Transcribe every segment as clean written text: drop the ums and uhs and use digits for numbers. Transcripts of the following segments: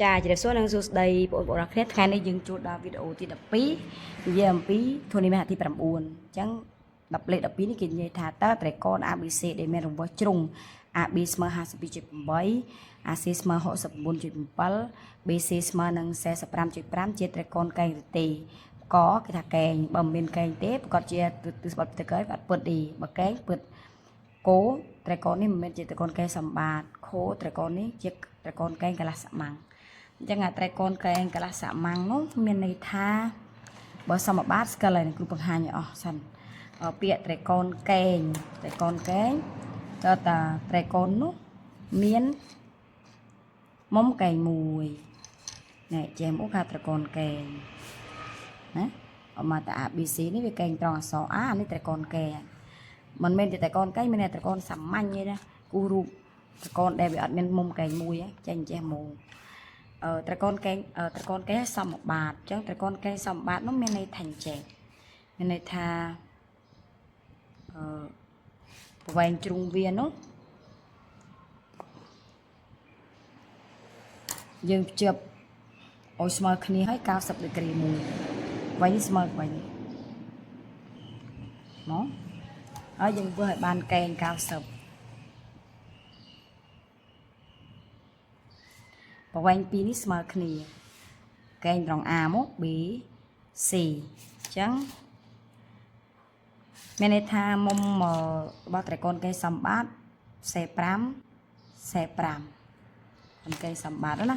ចាជម្រាបសួរនឹងសួស្តីបងប្អូនអ្នកគ្នាថ្ងៃនេះយើងជួបដល់វីដេអូទី12និយាយអំពីធនធានទី9អញ្ចឹង10លេខ12នេះគេនិយាយថាតើត្រេកន ABC ដែលមានរង្វស់ជ្រុង AB ស្មើ 52.8 AC ស្មើ 69.7 BC ស្មើនឹង 45.5 ជាត្រេកនកែងឬទេកគេថាកែងបើមិនមានកែងទេប្រកាសជាទិសបត្តិទៅកើអត់ពិតទេបើកែងពិតគោត្រេកននេះមិនមែនជាត្រេកនកែងសម្បត្តិខោត្រេកននេះជាត្រេកនកែងកន្លះសមាំងអញ្ចឹងអាត្រេកនកែងកន្លះសមាំងនោះមានន័យថាបើសមបាតស្គាល់ហើយគ្រូបង្ហាញឲ្យអស់សិនពាក្យត្រេកនកែងតើតាត្រេកននោះមានមុំកែងមួយណែចេះមកថាត្រេកនកែងណាអមតា ABC នេះវាកែងត្រង់អក្សរ A នេះត្រេកនកែងមិនមែនជាត្រេកនកែងមានតែត្រេកនសាមញ្ញទេណាគូរូបត្រេកនដែលវាអត់មានមុំកែងមួយចេះចេះមកត្រេកនកែងសមបាតអញ្ចឹងត្រេកនកែងសមបាតនោះមានន័យថាអញ្ចឹងមានន័យថាប្រវែងជ្រុងវានោះយើងភ្ជាប់ឲ្យស្មើគ្នាហើយ90ដឺក្រេមួយវិញស្មើវិញមកហើយយើងធ្វើឲ្យបានកែង90ប្រវែង2នេះស្មើគ្នាកែងត្រង់ A មក B C អញ្ចឹងមានន័យថាមុំរបស់ត្រេកនកែងសម្បត្តិ C5 កែងសម្បត្តិណា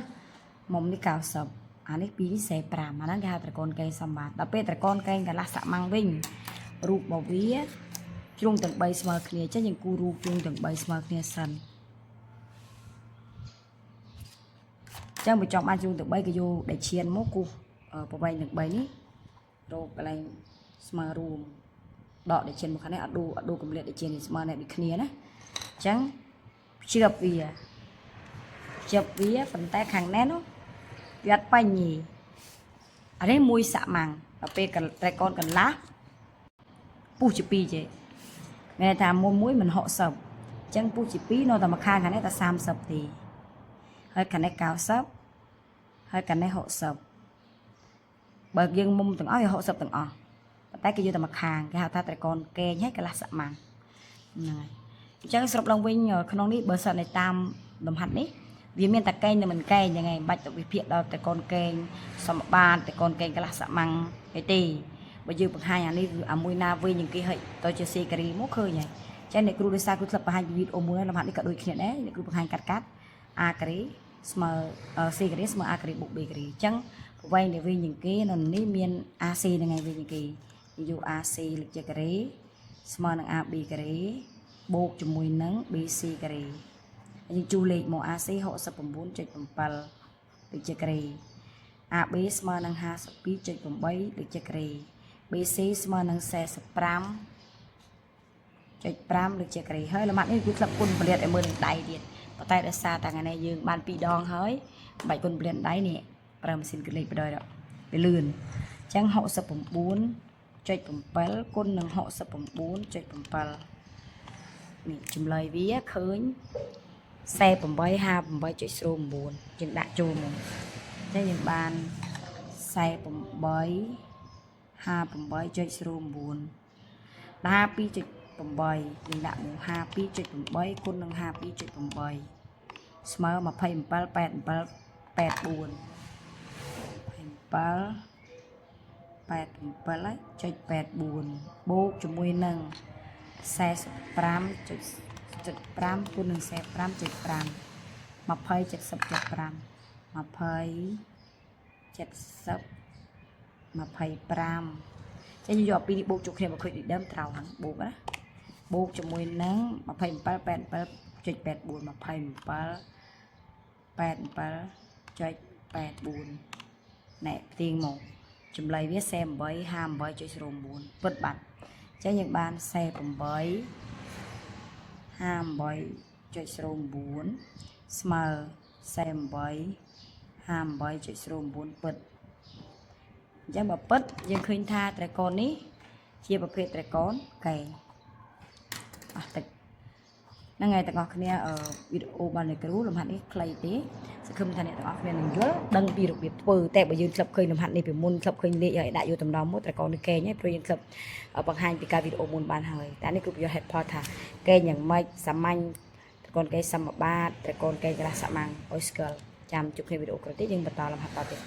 មុំនេះ90អានេះ2 C5 អាហ្នឹងគេហៅត្រេកនកែងសម្បត្តិដល់ពេលត្រេកនកែងកន្លះសមាំងវិញរូបរបស់វាជ្រុងទាំង3ស្មើគ្នាអញ្ចឹងយើងគូររូបជ្រុងទាំង3ស្មើគ្នាសិនចឹងបើចង់បានជ្រុងទាំង3ក៏យកដែលឈានមកគូប្រវែងទាំង3នេះរកកន្លែងស្មើរួមដកដែលឈានមកខាងនេះអត់ដូរកម្រិតដែលឈានស្មើនេះដូចគ្នាណាអញ្ចឹងភ្ជាប់វាប៉ុន្តែខាងនេះនោះវាអត់បាញ់ទេអានេះមួយសមាំងដល់ពេលត្រេកនកន្លះពុះជា2ចេះមានន័យថាមួយមិន60អញ្ចឹងពុះជា2នៅតែមកខាងនេះតែ30ទេហើយខាងនេះ90ហើយខាងនេះ60បើយើងមុំទាំងអស់វា60ទាំងអស់ប៉ុន្តែគេយកតែមកខាងគេហៅថាត្រេកនកែងហើយកន្លះសមាំងហ្នឹងហើយអញ្ចឹងសរុបឡើងវិញក្នុងនេះបើសិនតែតាមលំហាត់នេះវាមានតែកែងនិងមិនកែងយ៉ាងហ្នឹងបាច់ទៅវិភាគដល់ត្រេកនកែងសមបាតត្រេកនកែងកន្លះសមាំងទេបើយើងបង្ហាញអានេះអាមួយណាវិញជាងគេហើយទៅជាសេការីមកឃើញហើយចឹងអ្នកគ្រូដោយសារគ្រូធ្លាប់បង្ហាញវីដេអូមួយលំហាត់នេះក៏ដូចគ្នាដែរអ្នកគ្រូបង្ហាញកាត់អាការីស្មើសេការីស្មើអាការីបូកបេការីអញ្ចឹងប្រវែងដែលវិញជាងគេនៅនេះមាន AC ហ្នឹងហើយវិញជាងគេយក AC លេខជាការ៉េស្មើនឹង AB ការ៉េបូកជាមួយនឹង BC ការ៉េយើងជួលេខមក AC 69.7លេខជាការ៉េ AB ស្មើនឹង52.8លេខជាការ៉េ BC ស្មើនឹង45.5លេខជាការ៉េហើយលំហាត់នេះគឺធ្លាប់គុណពលាតឲ្យមើលនឹងដៃទៀតប៉ុន្តែដោយសារតែថ្ងៃនេះយើងបាន2ដងហើយបាច់គុណពលាតដៃនេះប្រើម៉ាស៊ីនគិតលេខបដ វាលឿនអញ្ចឹង69.7 គុណនឹង 69.7 នេះចម្លើយវាឃើញ48 58.09យើងដាក់ចូលមកអញ្ចឹងយើងបាន48 58.09 52.8យើងដាក់មក52.8 គុណនឹង 52.8 ស្មើ 27.87.84 87.84 បូកជាមួយនឹង 45.5 គុណនឹង 45.5 20.70.5 ចេះយកពីនេះបូកចូលគ្នាមកឃើញដូចដើមត្រូវហ្នឹងបូកណាបូកជាមួយនឹង27.87.84 ណែផ្ទៀងមកចម្លើយវា48 58.09ពិតបាត់អញ្ចឹងយើងបាន48 58.09ស្មើ48 58.09ពិតអញ្ចឹងបើពិតយើងឃើញថាត្រេកននេះជាប្រភេទត្រេកនកែងអស់ទឹក ហ្នឹងហើយទាំងអស់គ្នាវីដេអូបាននៃគ្រូលំហាត់នេះខ្លីទេសង្ឃឹមថាអ្នកទាំងអស់គ្នានឹងយល់ដឹងពីរបៀបធ្វើតែបើយើងធ្លាប់ឃើញលំហាត់នេះពីមុនធ្លាប់ឃើញលេខហើយដាក់យកតំណមកតែកូននេះកេងហើយព្រោះយើងធ្លាប់បង្ហាញពីការវីដេអូមុនបានហើយតែនេះគឺប្រយោជន៍ head part ថាកេងយ៉ាងម៉េចសាមញ្ញកូនកេងសមបាតតែកូនកេងកន្លះសម៉ាំងឲ្យស្គាល់ចាំជួបគ្នាវីដេអូក្រោយទៀតយើងបន្តលំហាត់តទៀត